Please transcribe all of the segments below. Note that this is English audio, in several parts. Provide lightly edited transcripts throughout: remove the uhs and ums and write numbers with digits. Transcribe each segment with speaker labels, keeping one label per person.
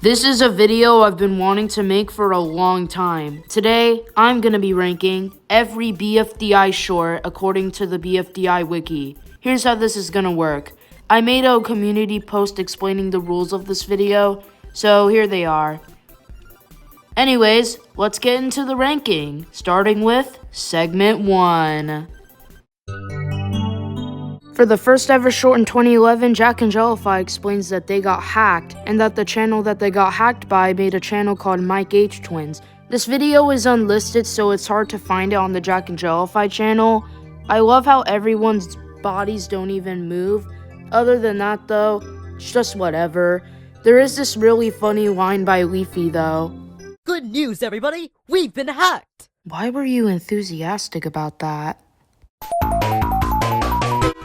Speaker 1: This is a video I've been wanting to make for a long time. Today, I'm gonna be ranking every BFDI short according to the BFDI Wiki. Here's how this is gonna work. I made a community post explaining the rules of this video, so here they are. Anyways, let's get into the ranking, starting with Segment 1. For the first ever short in 2011, Jack and Jellify explains that they got hacked, and that the channel that they got hacked by made a channel called Mike H Twins. This video is unlisted, so it's hard to find it on the Jack and Jellify channel. I love how everyone's bodies don't even move. Other than that though, it's just whatever. There is this really funny line by Leafy though.
Speaker 2: Good news, everybody! We've been hacked!
Speaker 1: Why were you enthusiastic about that?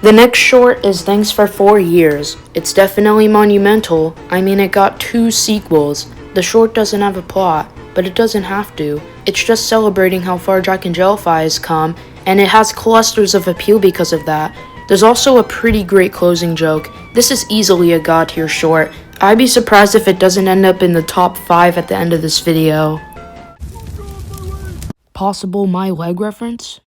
Speaker 1: The next short is Thanks for 4 Years. It's definitely monumental. I mean, it got 2 sequels. The short doesn't have a plot, but it doesn't have to. It's just celebrating how far Jack and Jellify has come, and it has clusters of appeal because of that. There's also a pretty great closing joke. This is easily a god tier short. I'd be surprised if it doesn't end up in the top 5 at the end of this video. Possible My Leg reference?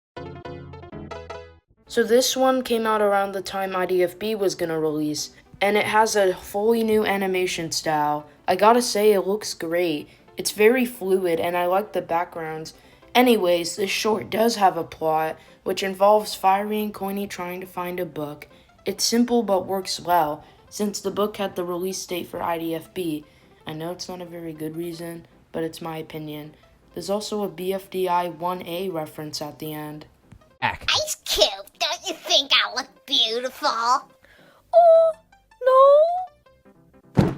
Speaker 1: So this one came out around the time IDFB was gonna release, and it has a fully new animation style. I gotta say, it looks great. It's very fluid, and I like the backgrounds. Anyways, this short does have a plot, which involves Fiery and Coiny trying to find a book. It's simple but works well, since the book had the release date for IDFB. I know it's not a very good reason, but it's my opinion. There's also a BFDI 1A reference at the end.
Speaker 3: Ice Cube, don't you think I look beautiful?
Speaker 1: Oh, no.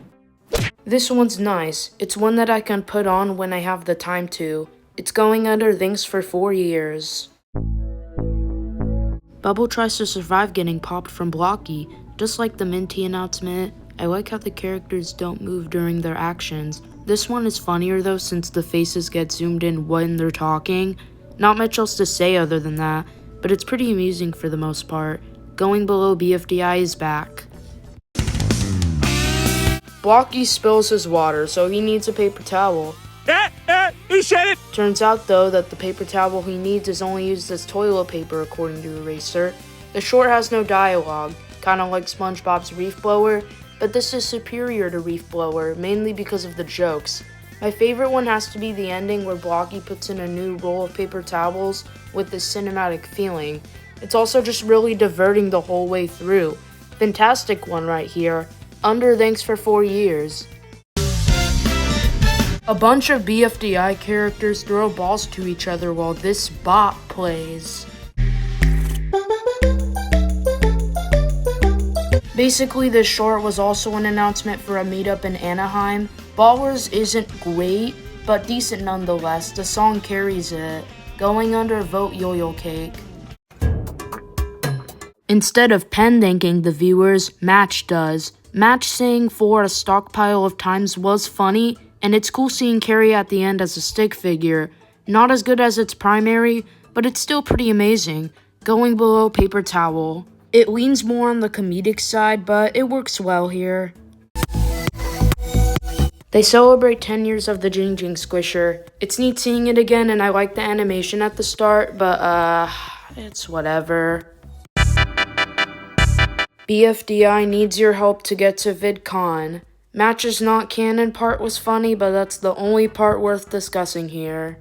Speaker 1: This one's nice. It's one that I can put on when I have the time to. It's going under Thanks for 4 Years. Bubble tries to survive getting popped from Blocky. Just like the Minty announcement, I like how the characters don't move during their actions. This one is funnier though, since the faces get zoomed in when they're talking. Not much else to say other than that, but it's pretty amusing for the most part. Going below BFDI is back. Blocky spills his water, so he needs a paper towel.
Speaker 4: He said it!
Speaker 1: Turns out though that the paper towel he needs is only used as toilet paper according to Eraser. The short has no dialogue, kinda like SpongeBob's Reef Blower, but this is superior to Reef Blower, mainly because of the jokes. My favorite one has to be the ending where Blocky puts in a new roll of paper towels with this cinematic feeling. It's also just really diverting the whole way through. Fantastic one right here. Under Thanks for 4 Years. A bunch of BFDI characters throw balls to each other while this bot plays. Basically, this short was also an announcement for a meetup in Anaheim. Ballers isn't great, but decent nonetheless. The song carries it. Going under Vote Yo-Yo Cake. Instead of Pen thanking the viewers, Match does. Match saying for a stockpile of times was funny, and it's cool seeing Carrie at the end as a stick figure. Not as good as its primary, but it's still pretty amazing. Going below Paper Towel. It leans more on the comedic side, but it works well here. They celebrate 10 years of the Jing Jing Squisher. It's neat seeing it again, and I like the animation at the start, but it's whatever. BFDI needs your help to get to VidCon. Match's not canon part was funny, but that's the only part worth discussing here.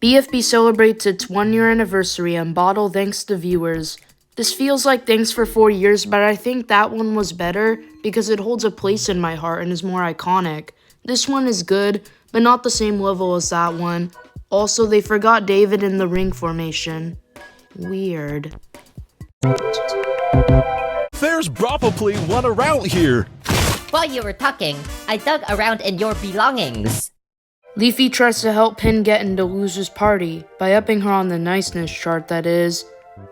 Speaker 1: BFB celebrates its 1-year anniversary and bottle thanks to viewers. This feels like Thanks for 4 Years, but I think that one was better because it holds a place in my heart and is more iconic. This one is good, but not the same level as that one. Also, they forgot David in the ring formation. Weird.
Speaker 4: There's probably one around here.
Speaker 2: While you were talking, I dug around in your belongings.
Speaker 1: Leafy tries to help Pin get into Loser's Party, by upping her on the niceness chart, that is.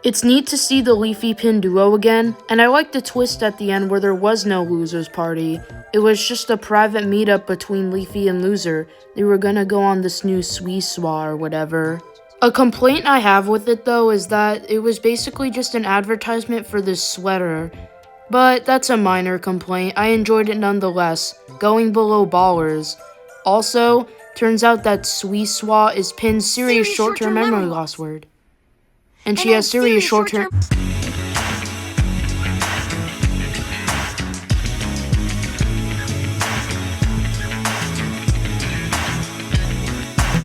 Speaker 1: It's neat to see the Leafy Pin duo again, and I like the twist at the end where there was no Loser's Party. It was just a private meetup between Leafy and Loser. They were gonna go on this new Sweeswa or whatever. A complaint I have with it though is that it was basically just an advertisement for this sweater. But that's a minor complaint. I enjoyed it nonetheless, going below ballers. Also, turns out that Suiswa is Pin's serious short-term memory loss word. And she has serious short-term...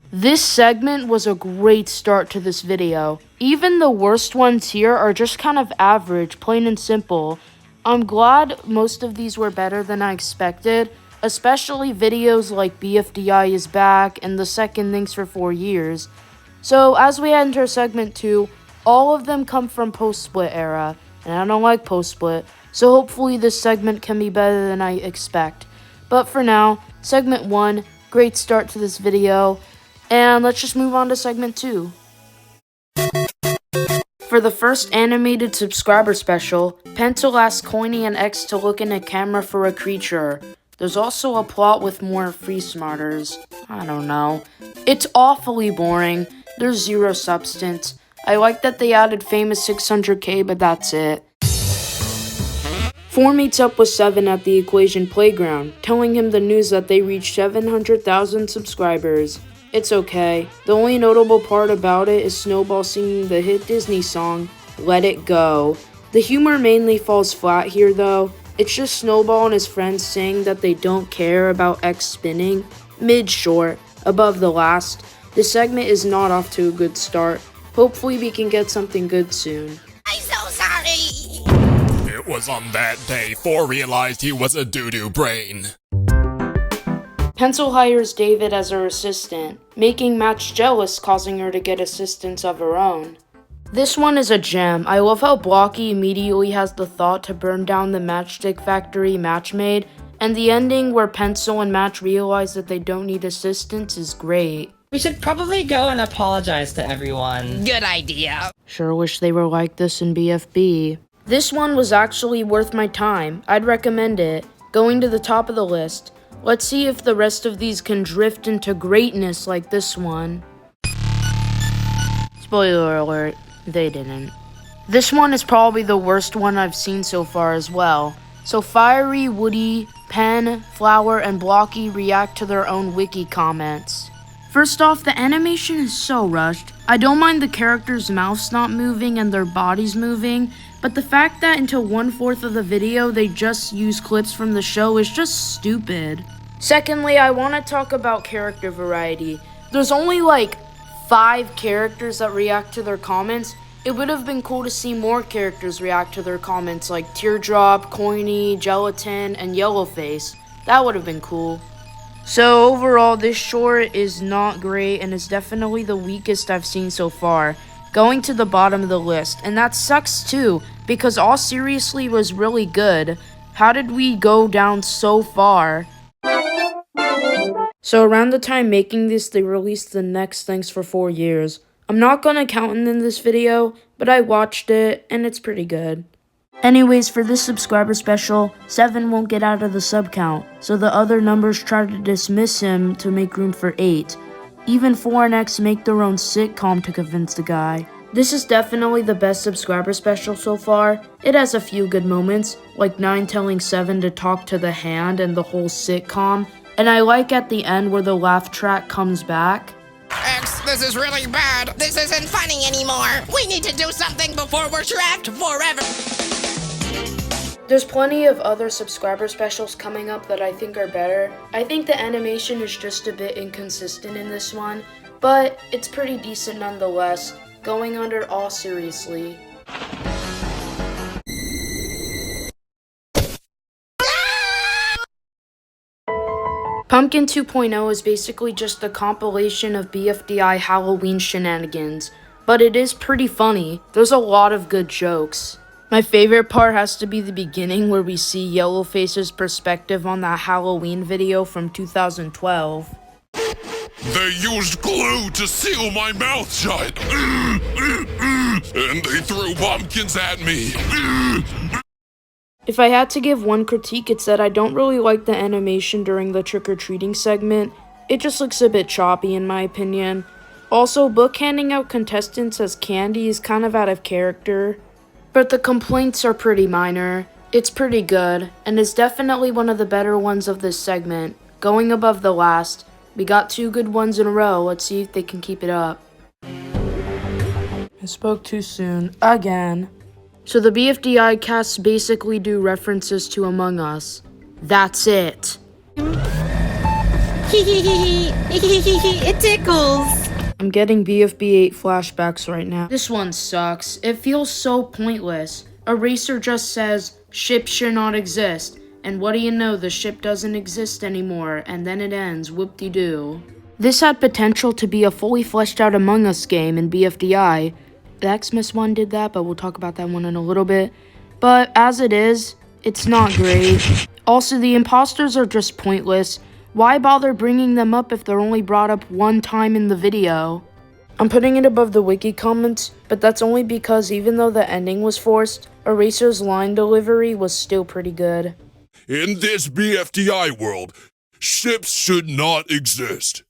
Speaker 1: This segment was a great start to this video. Even the worst ones here are just kind of average, plain and simple. I'm glad most of these were better than I expected, especially videos like BFDI is back and the second Thanks for 4 years. So as we enter segment 2, all of them come from post-split era, and I don't like post-split, so hopefully this segment can be better than I expect. But for now, segment 1, great start to this video, and let's just move on to segment 2. For the first animated subscriber special, Pencil asks Coiny and X to look in a camera for a creature. There's also a plot with more free smarters. I don't know. It's awfully boring. There's zero substance. I like that they added famous 600k, but that's it. 4 meets up with 7 at the Equation Playground, telling him the news that they reached 700,000 subscribers. It's okay. The only notable part about it is Snowball singing the hit Disney song, Let It Go. The humor mainly falls flat here though. It's just Snowball and his friends saying that they don't care about X spinning. Mid-short, above the last. The segment is not off to a good start. Hopefully we can get something good soon.
Speaker 3: I'm so sorry.
Speaker 4: It was on that day 4 realized he was a doo-doo brain.
Speaker 1: Pencil hires David as her assistant, making Match jealous, causing her to get assistants of her own. This one is a gem. I love how Blocky immediately has the thought to burn down the matchstick factory Match made, and the ending where Pencil and Match realize that they don't need assistants is great.
Speaker 5: We should probably go and apologize to everyone.
Speaker 3: Good idea.
Speaker 1: Sure wish they were like this in BFB. This one was actually worth my time. I'd recommend it. Going to the top of the list. Let's see if the rest of these can drift into greatness like this one. Spoiler alert, they didn't. This one is probably the worst one I've seen so far as well. So Fiery, Woody, Pen, Flower, and Blocky react to their own wiki comments. First off, the animation is so rushed. I don't mind the characters' mouths not moving and their bodies moving, but the fact that until 1/4 of the video they just use clips from the show is just stupid. Secondly, I want to talk about character variety. There's only like 5 characters that react to their comments. It would have been cool to see more characters react to their comments like Teardrop, Coiny, Gelatin, and Yellowface. That would have been cool. So overall, this short is not great and is definitely the weakest I've seen so far, going to the bottom of the list. And that sucks too, because All Seriously was really good. How did we go down so far? So around the time making this, they released the next Thanks for 4 years. I'm not gonna count it in this video, but I watched it, and it's pretty good. Anyways, for this subscriber special, 7 won't get out of the sub count, so the other numbers try to dismiss him to make room for 8. Even 4 and X make their own sitcom to convince the guy. This is definitely the best subscriber special so far. It has a few good moments, like 9 telling 7 to talk to the hand and the whole sitcom, and I like at the end where the laugh track comes back.
Speaker 3: X, this is really bad. This isn't funny anymore. We need to do something before we're trapped forever.
Speaker 1: There's plenty of other subscriber specials coming up that I think are better. I think the animation is just a bit inconsistent in this one, but it's pretty decent nonetheless, going under All Seriously. Pumpkin 2.0 is basically just a compilation of BFDI Halloween shenanigans, but it is pretty funny. There's a lot of good jokes. My favorite part has to be the beginning where we see Yellowface's perspective on that Halloween video from 2012.
Speaker 4: They used glue to seal my mouth shut. And they threw pumpkins at me.
Speaker 1: If I had to give one critique, it's that I don't really like the animation during the trick-or-treating segment. It just looks a bit choppy in my opinion. Also, Book handing out contestants as candy is kind of out of character. But the complaints are pretty minor. It's pretty good, and is definitely one of the better ones of this segment, going above the last. We got 2 good ones in a row, let's see if they can keep it up. I spoke too soon, again. So the BFDI casts basically do references to Among Us. That's it.
Speaker 2: It tickles.
Speaker 1: I'm getting BFB8 flashbacks right now. This one sucks. It feels so pointless. Eraser just says, ship should not exist. And what do you know, the ship doesn't exist anymore, and then it ends, whoop-de-doo. This had potential to be a fully fleshed out Among Us game in BFDI. The Xmas one did that, but we'll talk about that one in a little bit. But as it is, it's not great. Also, the imposters are just pointless. Why bother bringing them up if they're only brought up one time in the video? I'm putting it above the wiki comments, but that's only because even though the ending was forced, Eraser's line delivery was still pretty good.
Speaker 4: In this BFDI world, ships should not exist.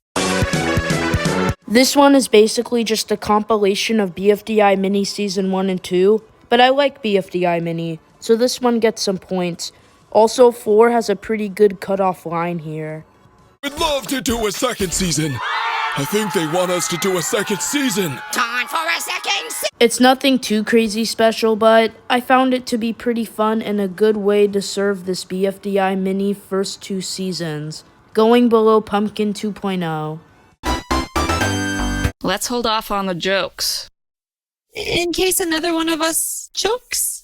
Speaker 1: This one is basically just a compilation of BFDI Mini Season 1 and 2, but I like BFDI Mini, so this one gets some points. Also, 4 has a pretty good cutoff line here.
Speaker 4: We'd love to do a second season. I think they want us to do a second season.
Speaker 3: Time for a second
Speaker 1: It's nothing too crazy special, but I found it to be pretty fun and a good way to serve this BFDI Mini first 2 seasons, going below Pumpkin 2.0.
Speaker 6: Let's hold off on the jokes.
Speaker 7: In case another one of us chokes.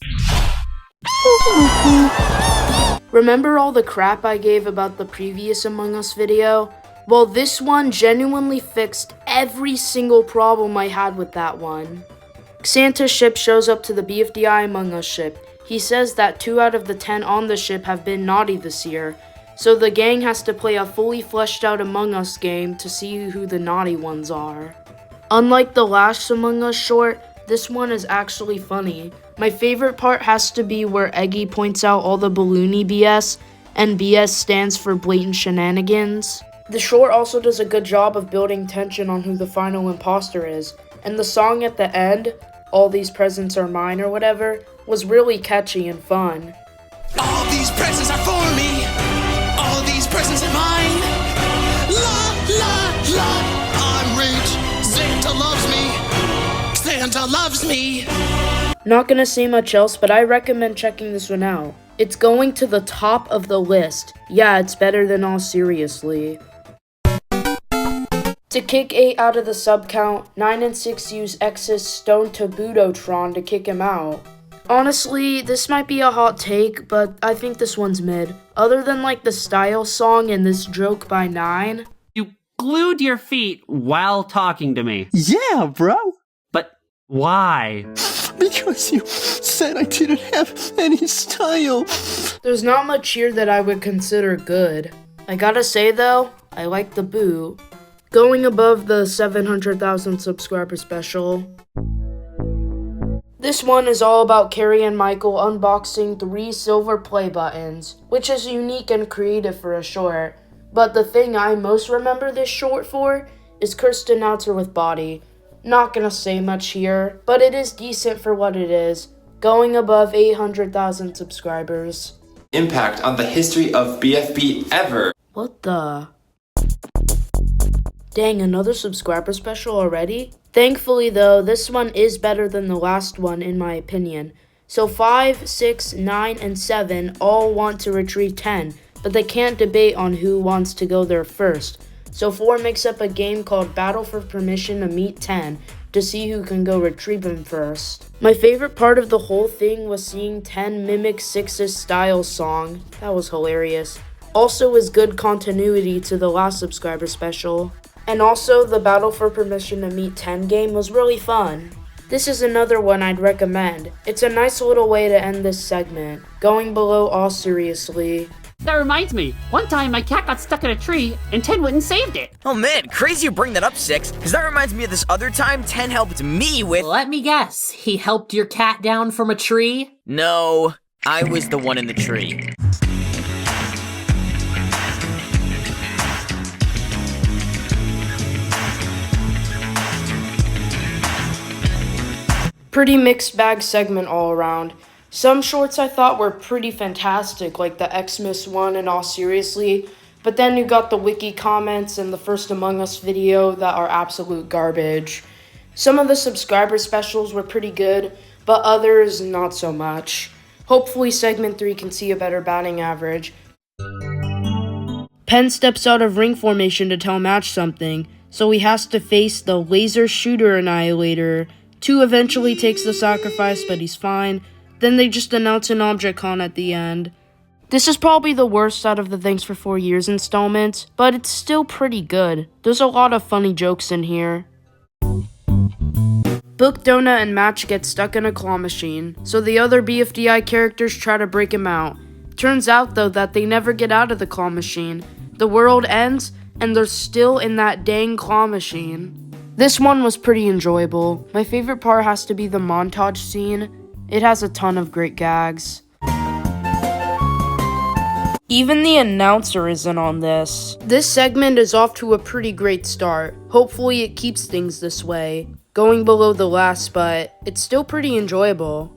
Speaker 1: Remember all the crap I gave about the previous Among Us video? Well, this one genuinely fixed every single problem I had with that one. Santa's ship shows up to the BFDI Among Us ship. He says that 2 out of the 10 on the ship have been naughty this year, so the gang has to play a fully fleshed out Among Us game to see who the naughty ones are. Unlike the last Among Us short, this one is actually funny. My favorite part has to be where Eggy points out all the balloony BS, and BS stands for blatant shenanigans. The short also does a good job of building tension on who the final imposter is, and the song at the end, All These Presents Are Mine or whatever, was really catchy and fun.
Speaker 3: All these presents are for me. All these presents are mine. La, la, la. I'm rich. Santa loves me. Santa loves me.
Speaker 1: Not gonna say much else, but I recommend checking this one out. It's going to the top of the list. Yeah, it's better than All Seriously. To kick 8 out of the sub count, 9 and 6 use X's Stone to Budotron to kick him out. Honestly, this might be a hot take, but I think this one's mid. Other than like the style song and this joke by 9.
Speaker 8: You glued your feet while talking to me.
Speaker 9: Yeah, bro.
Speaker 8: But why?
Speaker 9: Because you said I didn't have any style.
Speaker 1: There's not much here that I would consider good. I gotta say though, I like the boo. Going above the 700,000 subscriber special. This one is all about Carrie and Michael unboxing 3 silver play buttons, which is unique and creative for a short. But the thing I most remember this short for is Kirsten Outzer with Body. Not gonna say much here, but it is decent for what it is, going above 800,000 subscribers.
Speaker 10: Impact on the history of BFB ever.
Speaker 1: What the? Dang, another subscriber special already? Thankfully though, this one is better than the last one in my opinion. So 5, 6, 9, and 7 all want to retrieve 10, but they can't debate on who wants to go there first. So 4 makes up a game called Battle for Permission to Meet 10 to see who can go retrieve him first. My favorite part of the whole thing was seeing 10 mimic 6's style song. That was hilarious. Also is good continuity to the last subscriber special. And also, the Battle for Permission to Meet 10 game was really fun. This is another one I'd recommend. It's a nice little way to end this segment, going below All Seriously.
Speaker 8: That reminds me, one time my cat got stuck in a tree and 10 went and saved it.
Speaker 11: Oh man, crazy you bring that up, 6, because that reminds me of this other time 10 helped me with—
Speaker 12: Let me guess, he helped your cat down from a tree?
Speaker 11: No, I was the one in the tree.
Speaker 1: Pretty mixed bag segment all around. Some shorts I thought were pretty fantastic, like the Xmas one in All Seriously, but then you got the wiki comments and the First Among Us video that are absolute garbage. Some of the subscriber specials were pretty good, but others not so much. Hopefully Segment 3 can see a better batting average. Penn steps out of ring formation to tell Match something, so he has to face the Laser Shooter Annihilator. 2 eventually takes the sacrifice, but he's fine. Then they just announce an object con at the end. This is probably the worst out of the Thanks for 4 Years installments, but it's still pretty good. There's a lot of funny jokes in here. Book, Donut, and Match get stuck in a claw machine, so the other BFDI characters try to break him out. Turns out, though, that they never get out of the claw machine. The world ends, and they're still in that dang claw machine. This one was pretty enjoyable. My favorite part has to be the montage scene. It has a ton of great gags. Even the announcer isn't on this. This segment is off to a pretty great start. Hopefully it keeps things this way. Going below the last, but it's still pretty enjoyable.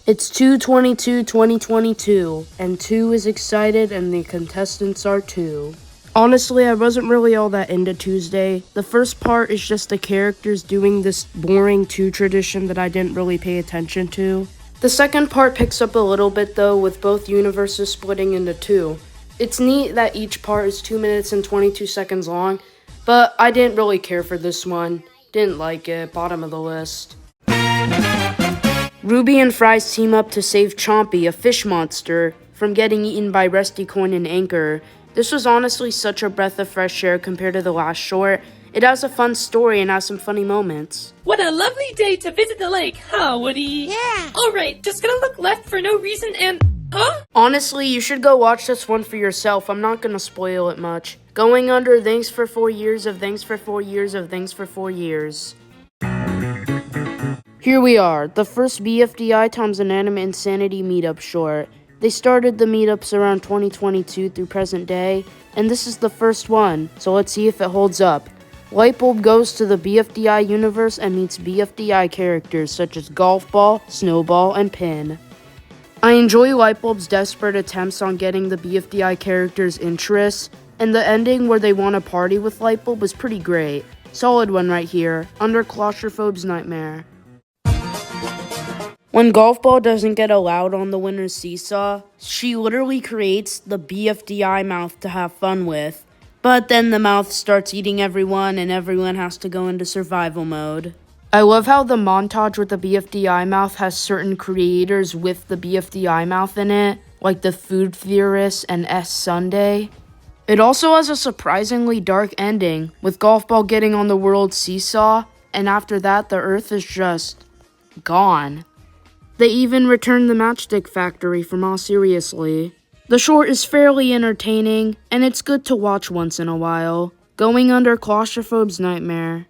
Speaker 1: It's 2/22/2022, and 2 is excited and the contestants are too. Honestly, I wasn't really all that into Tuesday. The first part is just the characters doing this boring 2 tradition that I didn't really pay attention to. The second part picks up a little bit though, with both universes splitting into 2. It's neat that each part is 2 minutes and 22 seconds long, but I didn't really care for this one. Didn't like it, bottom of the list. Ruby and Fries team up to save Chompy, a fish monster, from getting eaten by Rusty Coin and Anchor. This was honestly such a breath of fresh air compared to the last short. It has a fun story and has some funny moments.
Speaker 7: What a lovely day to visit the lake, huh, Woody?
Speaker 2: Yeah.
Speaker 7: Alright, just gonna look left for no reason and... Huh?
Speaker 1: Honestly, you should go watch this one for yourself. I'm not gonna spoil it much. Going under Thanks for 4 Years of Thanks for 4 Years of Thanks for 4 Years. Here we are, the first BFDI times Anime Insanity meetup short. They started the meetups around 2022 through present day, and this is the first one, so let's see if it holds up. Lightbulb goes to the BFDI universe and meets BFDI characters such as Golf Ball, Snowball, and Pin. I enjoy Lightbulb's desperate attempts on getting the BFDI characters' interests, and the ending where they want to party with Lightbulb was pretty great. Solid one right here, under Claustrophobe's nightmare. When Golf Ball doesn't get allowed on the winner's seesaw, she literally creates the BFDI mouth to have fun with. But then the mouth starts eating everyone and everyone has to go into survival mode. I love how the montage with the BFDI mouth has certain creators with the BFDI mouth in it, like the Food Theorist and S. Sunday. It also has a surprisingly dark ending, with Golf Ball getting on the world's seesaw, and after that the Earth is just gone. They even returned the Matchstick Factory from All Seriously. The short is fairly entertaining, and it's good to watch once in a while. Going under Claustrophobe's nightmare.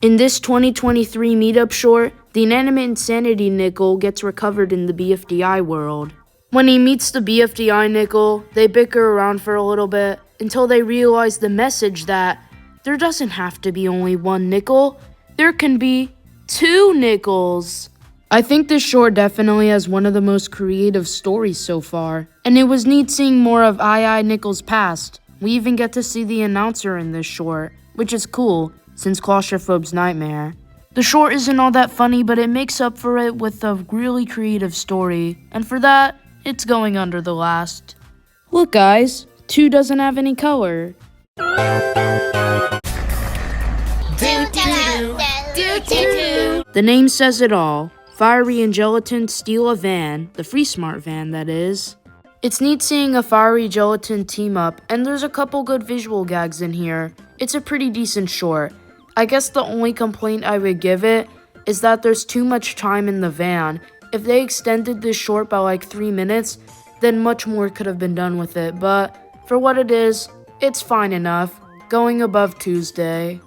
Speaker 1: In this 2023 meetup short, the Inanimate Insanity Nickel gets recovered in the BFDI world. When he meets the BFDI Nickel, they bicker around for a little bit until they realize the message that there doesn't have to be only one nickel, there can be 2 nickels. I think this short definitely has one of the most creative stories so far, and it was neat seeing more of I Nickel's past. We even get to see the announcer in this short, which is cool, since Claustrophobe's nightmare. The short isn't all that funny, but it makes up for it with a really creative story, and for that, it's going under the last. Look guys, 2 doesn't have any color. The name says it all. Fiery and Gelatin steal a van, the Free Smart van that is. It's neat seeing a Fiery Gelatin team up, and there's a couple good visual gags in here. It's a pretty decent short. I guess the only complaint I would give it is that there's too much time in the van. If they extended this short by like 3 minutes, then much more could have been done with it, but for what it is, it's fine enough. Going above Tuesday.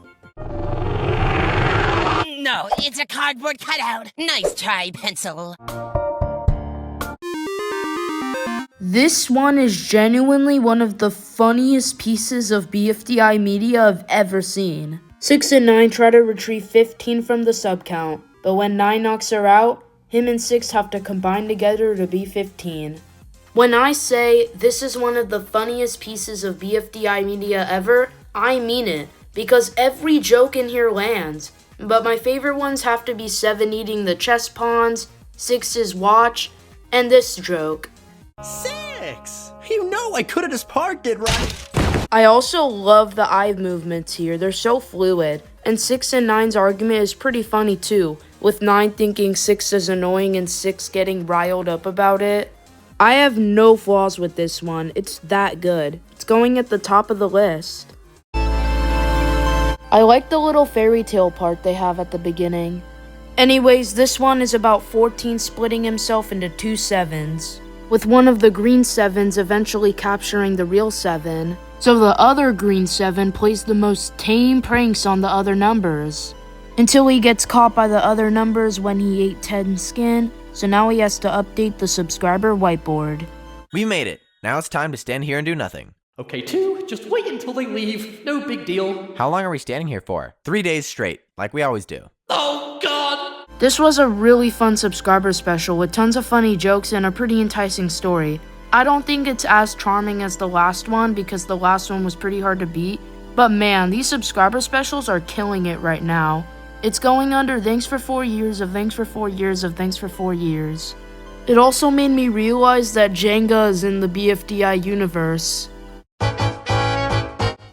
Speaker 2: No, it's a cardboard cutout. Nice try, pencil.
Speaker 1: This one is genuinely one of the funniest pieces of BFDI media I've ever seen. 6 and 9 try to retrieve 15 from the sub count. but when 9 knocks her out, him and 6 have to combine together to be 15. When I say this is one of the funniest pieces of BFDI media ever, I mean it, because every joke in here lands. But my favorite ones have to be 7 eating the chess pawns, 6's watch, and this joke.
Speaker 9: 6! You know I could've just parked it right.
Speaker 1: I also love the eye movements here, they're so fluid. And 6 and 9's argument is pretty funny too, with 9 thinking 6 is annoying and 6 getting riled up about it. I have no flaws with this one, it's that good. It's going at the top of the list. I like the little fairy tale part they have at the beginning. Anyways, this one is about 14 splitting himself into 2 7s, with one of the green 7s eventually capturing the real 7. So the other green 7 plays the most tame pranks on the other numbers, until he gets caught by the other numbers when he ate 10 skin, so now he has to update the subscriber whiteboard.
Speaker 11: We made it. Now it's time to stand here and do nothing.
Speaker 8: Okay, 2, just wait until they leave. No big deal.
Speaker 11: How long are we standing here for? 3 days straight, like we always do.
Speaker 8: Oh, God!
Speaker 1: This was a really fun subscriber special with tons of funny jokes and a pretty enticing story. I don't think it's as charming as the last one because the last one was pretty hard to beat, but man, these subscriber specials are killing it right now. It's going under thanks for 4 years of thanks for 4 years of thanks for 4 years. It also made me realize that Jenga is in the BFDI universe.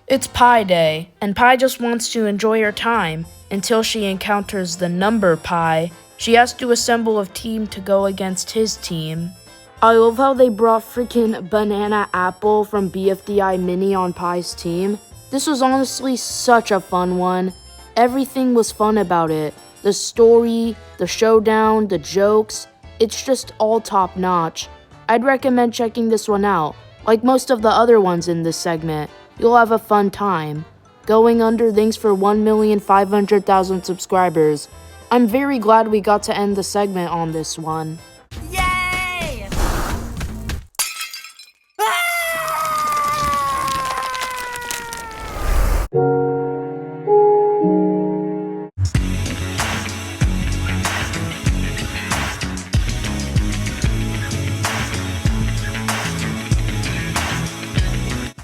Speaker 1: It's Pi Day, and Pi just wants to enjoy her time until she encounters the number Pi. She has to assemble a team to go against his team. I love how they brought freaking Banana Apple from BFDI Mini on Pi's team. This was honestly such a fun one. Everything was fun about it. The story, the showdown, the jokes, it's just all top notch. I'd recommend checking this one out. Like most of the other ones in this segment, you'll have a fun time. Going under thanks for 1,500,000 subscribers. I'm very glad we got to end the segment on this one.
Speaker 2: Yay!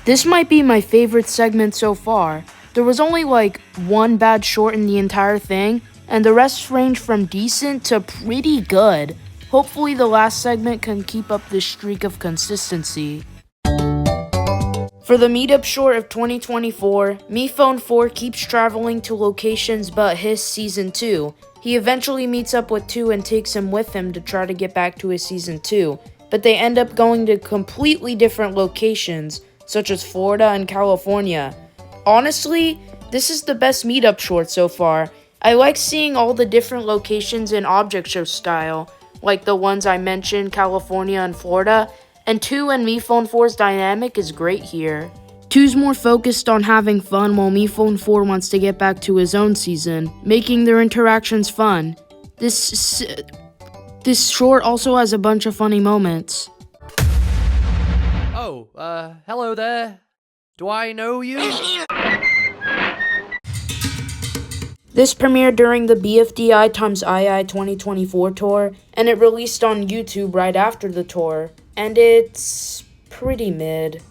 Speaker 1: This might be my favorite segment so far. There was only like one bad short in the entire thing, and the rest range from decent to pretty good. Hopefully the last segment can keep up this streak of consistency. For the meetup short of 2024, MePhone 4 keeps traveling to locations but his Season 2. He eventually meets up with 2 and takes him with him to try to get back to his Season 2, but they end up going to completely different locations, such as Florida and California. Honestly, this is the best meetup short so far. I like seeing all the different locations in object show style, like the ones I mentioned, California and Florida, and 2 and MePhone 4's dynamic is great here. 2's more focused on having fun while MePhone 4 wants to get back to his own season, making their interactions fun. This short also has a bunch of funny moments.
Speaker 13: Oh, hello there. Do I know you?
Speaker 1: This premiered during the BFDI x II 2024 tour, and it released on YouTube right after the tour, and it's pretty mid.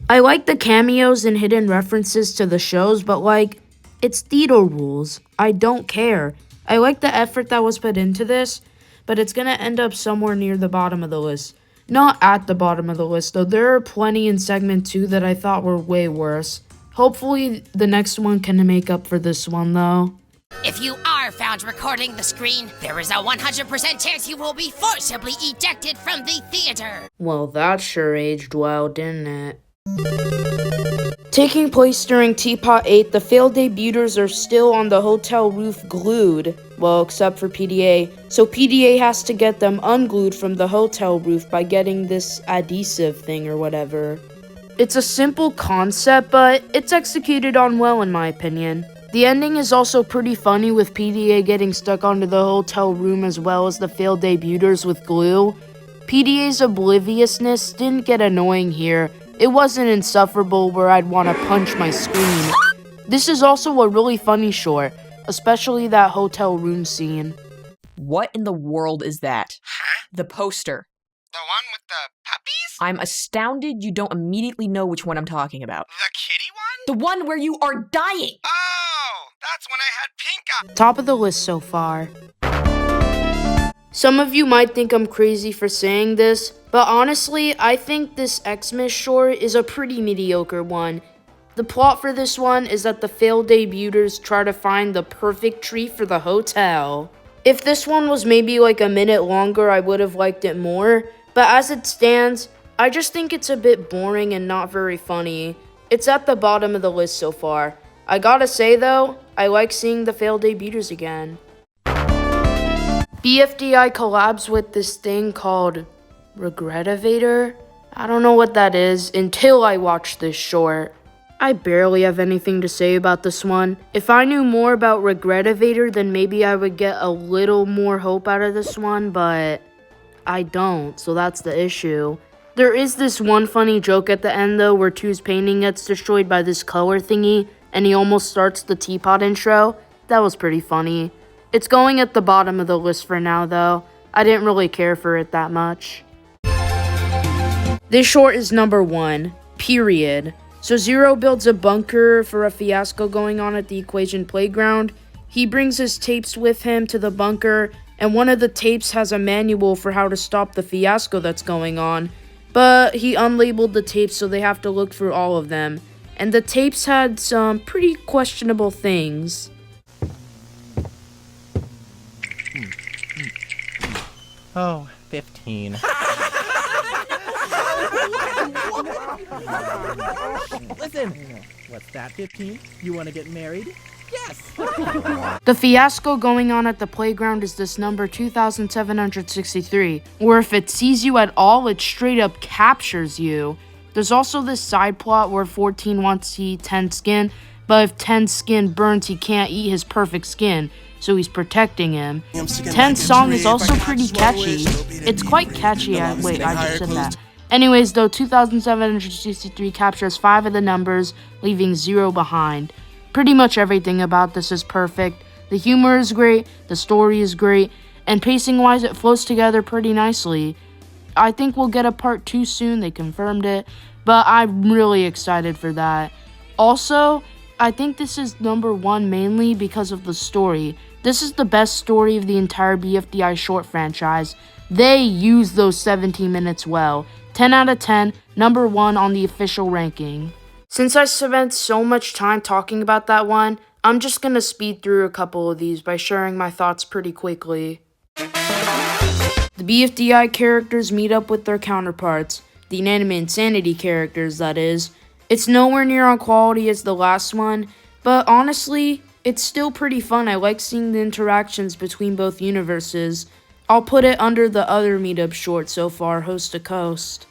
Speaker 1: I like the cameos and hidden references to the shows, but like, it's theater rules. I don't care. I like the effort that was put into this, but it's gonna end up somewhere near the bottom of the list. Not at the bottom of the list though, there are plenty in segment 2 that I thought were way worse. Hopefully the next one can make up for this one though.
Speaker 14: If you are found recording the screen, there is a 100% chance you will be forcibly ejected from the theater.
Speaker 1: Well, that sure aged well, didn't it? Taking place during Teapot 8, the failed debuters are still on the hotel roof glued. Well, except for PDA. So PDA has to get them unglued from the hotel roof by getting this adhesive thing or whatever. It's a simple concept, but it's executed on well in my opinion. The ending is also pretty funny with PDA getting stuck onto the hotel room as well as the failed debuters with glue. PDA's obliviousness didn't get annoying here. It wasn't insufferable where I'd want to punch my screen. This is also a really funny short, especially that hotel room scene.
Speaker 15: What in the world is that?
Speaker 3: Huh?
Speaker 15: The poster.
Speaker 3: The one with the puppies?
Speaker 15: I'm astounded you don't immediately know which one I'm talking about.
Speaker 3: The kitty one?
Speaker 15: The one where you are dying!
Speaker 3: Oh, that's when I had pink eye.
Speaker 1: Top of the list so far. Some of you might think I'm crazy for saying this, but honestly, I think this Xmas short is a pretty mediocre one. The plot for this one is that the failed debuters try to find the perfect tree for the hotel. If this one was maybe like a minute longer, I would have liked it more, but as it stands, I just think it's a bit boring and not very funny. It's at the bottom of the list so far. I gotta say though, I like seeing the failed debuters again. BFDI collabs with this thing called Regretivator. I don't know what that is until I watch this short. I barely have anything to say about this one. If I knew more about Regretivator, then maybe I would get a little more hope out of this one, but I don't, so that's the issue. There is this one funny joke at the end though, where Two's painting gets destroyed by this color thingy, and he almost starts the teapot intro. That was pretty funny. It's going at the bottom of the list for now though. I didn't really care for it that much. This short is number 1, period. So Zero builds a bunker for a fiasco going on at the Equation Playground. He brings his tapes with him to the bunker, and one of the tapes has a manual for how to stop the fiasco that's going on. But he unlabeled the tapes, so they have to look through all of them. And the tapes had some pretty questionable things.
Speaker 13: Oh, 15. Listen, what's that, 15? You want to get married? Yes!
Speaker 1: The fiasco going on at the playground is this number 2763, where if it sees you at all, it straight up captures you. There's also this side plot where 14 wants to eat 10 skin, but if 10 skin burns, he can't eat his perfect skin, so he's protecting him. 10's song is also pretty catchy. It's quite catchy. Wait, I just said that. Anyways, though, 2763 captures 5 of the numbers, leaving 0 behind. Pretty much everything about this is perfect. The humor is great, the story is great, and pacing-wise, it flows together pretty nicely. I think we'll get a part 2 soon, they confirmed it, but I'm really excited for that. Also, I think this is number 1 mainly because of the story. This is the best story of the entire BFDI short franchise. They use those 17 minutes well. 10 out of 10, number 1 on the official ranking. Since I spent so much time talking about that one, I'm just gonna speed through a couple of these by sharing my thoughts pretty quickly. The BFDI characters meet up with their counterparts, the Inanimate Insanity characters that is. It's nowhere near on quality as the last one, but honestly, it's still pretty fun. I like seeing the interactions between both universes. I'll put it under the other meetup short so far, Host to Coast.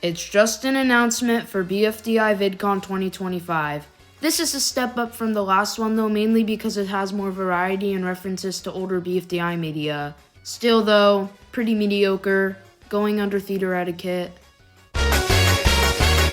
Speaker 1: It's just an announcement for BFDI VidCon 2025. This is a step up from the last one though, mainly because it has more variety and references to older BFDI media. Still though, pretty mediocre, going under theater etiquette.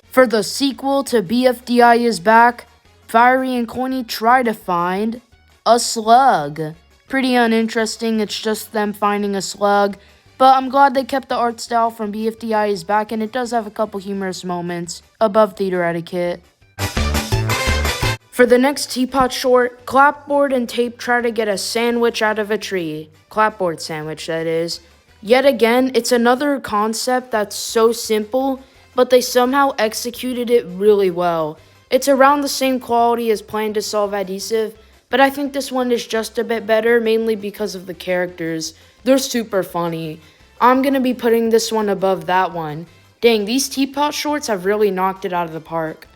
Speaker 1: For the sequel to BFDI is Back, Fiery and Coiny try to find a slug. Pretty uninteresting, it's just them finding a slug. But I'm glad they kept the art style from BFDI is Back, and it does have a couple humorous moments above theater etiquette. For the next teapot short, Clapboard and Tape try to get a sandwich out of a tree. Clapboard sandwich, that is. Yet again, it's another concept that's so simple, but they somehow executed it really well. It's around the same quality as Plan to Solve Adhesive, but I think this one is just a bit better, mainly because of the characters. They're super funny. I'm gonna be putting this one above that one. Dang, these teapot shorts have really knocked it out of the park.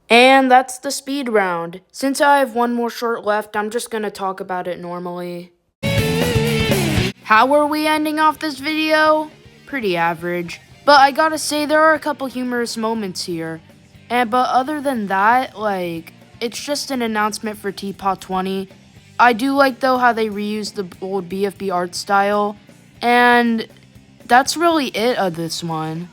Speaker 1: And that's the speed round. Since I have one more short left, I'm just gonna talk about it normally. How are we ending off this video? Pretty average. But I gotta say, there are a couple humorous moments here. But other than that, it's just an announcement for Teapot 20. I do like, though, how they reused the old BFB art style. And that's really it of this one.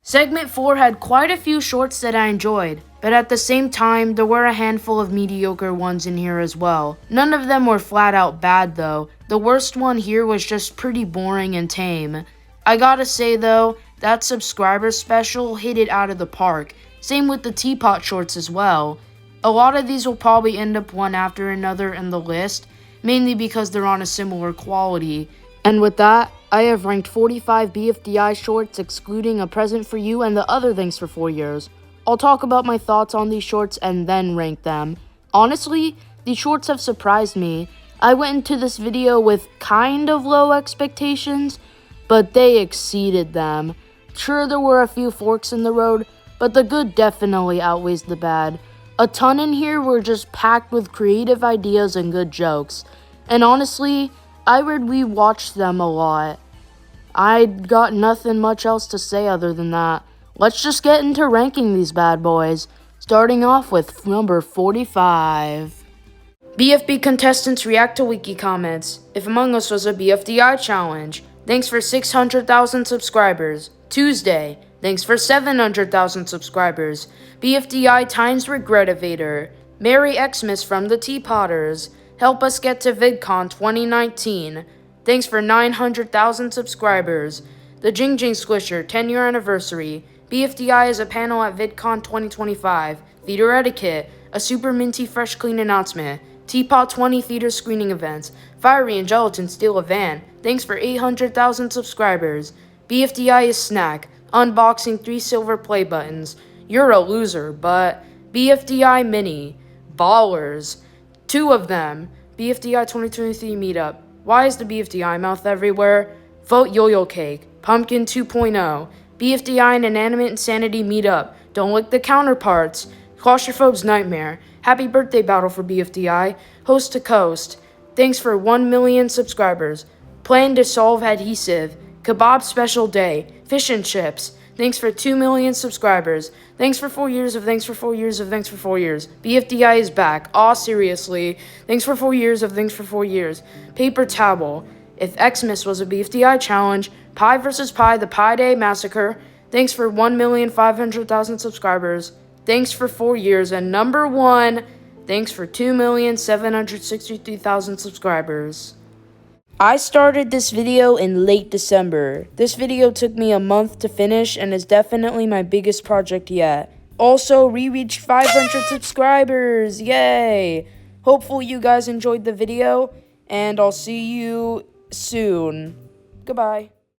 Speaker 1: Segment 4 had quite a few shorts that I enjoyed, but at the same time, there were a handful of mediocre ones in here as well. None of them were flat out bad though. The worst one here was just pretty boring and tame. I gotta say though, that subscriber special hit it out of the park. Same with the teapot shorts as well. A lot of these will probably end up one after another in the list, mainly because they're on a similar quality. And with that, I have ranked 45 BFDI shorts excluding A Present for You and the other things for 4 years. I'll talk about my thoughts on these shorts and then rank them. Honestly, these shorts have surprised me. I went into this video with kind of low expectations, but they exceeded them. Sure, there were a few forks in the road, but the good definitely outweighs the bad. A ton in here were just packed with creative ideas and good jokes. And honestly, I would rewatch them a lot. I got nothing much else to say other than that. Let's just get into ranking these bad boys, starting off with number 45. BFB contestants react to wiki comments. If Among Us was a BFDI challenge. Thanks for 600,000 subscribers. Tuesday. Thanks for 700,000 subscribers. BFDI times Regretivator. Merry Xmas from the Teapotters. Help us get to VidCon 2019. Thanks for 900,000 subscribers. The Jing Jing Squisher 10-year anniversary. BFDI is a panel at VidCon 2025. Theater Etiquette. A super minty fresh clean announcement. Teapot 20 theater screening events. Fiery and Gelatin steal a van. Thanks for 800,000 subscribers. BFDI is Snack. Unboxing 3 silver play buttons. You're a loser, but BFDI Mini. Ballers. 2 of them. BFDI 2023 meetup. Why is the BFDI mouth everywhere? Vote Yo-Yo Cake. Pumpkin 2.0. BFDI and Inanimate Insanity meetup. Don't lick the counterparts. Claustrophobe's Nightmare. Happy birthday battle for BFDI. Host to Coast. Thanks for 1 million subscribers. Plan to solve adhesive. Kebab special day. Fish and chips. Thanks for 2 million subscribers. Thanks for 4 years of thanks for 4 years of thanks for 4 years. BFDI is back. Aw, seriously. Thanks for 4 years of thanks for 4 years. Paper towel. If Xmas was a BFDI challenge. Pie vs. Pie, the Pie Day Massacre. Thanks for 1,500,000 subscribers. Thanks for 4 years. And number 1, thanks for 2,763,000 subscribers. I started this video in late December. This video took me a month to finish and is definitely my biggest project yet. Also, reached 500 subscribers! Yay! Hopefully you guys enjoyed the video, and I'll see you soon. Goodbye.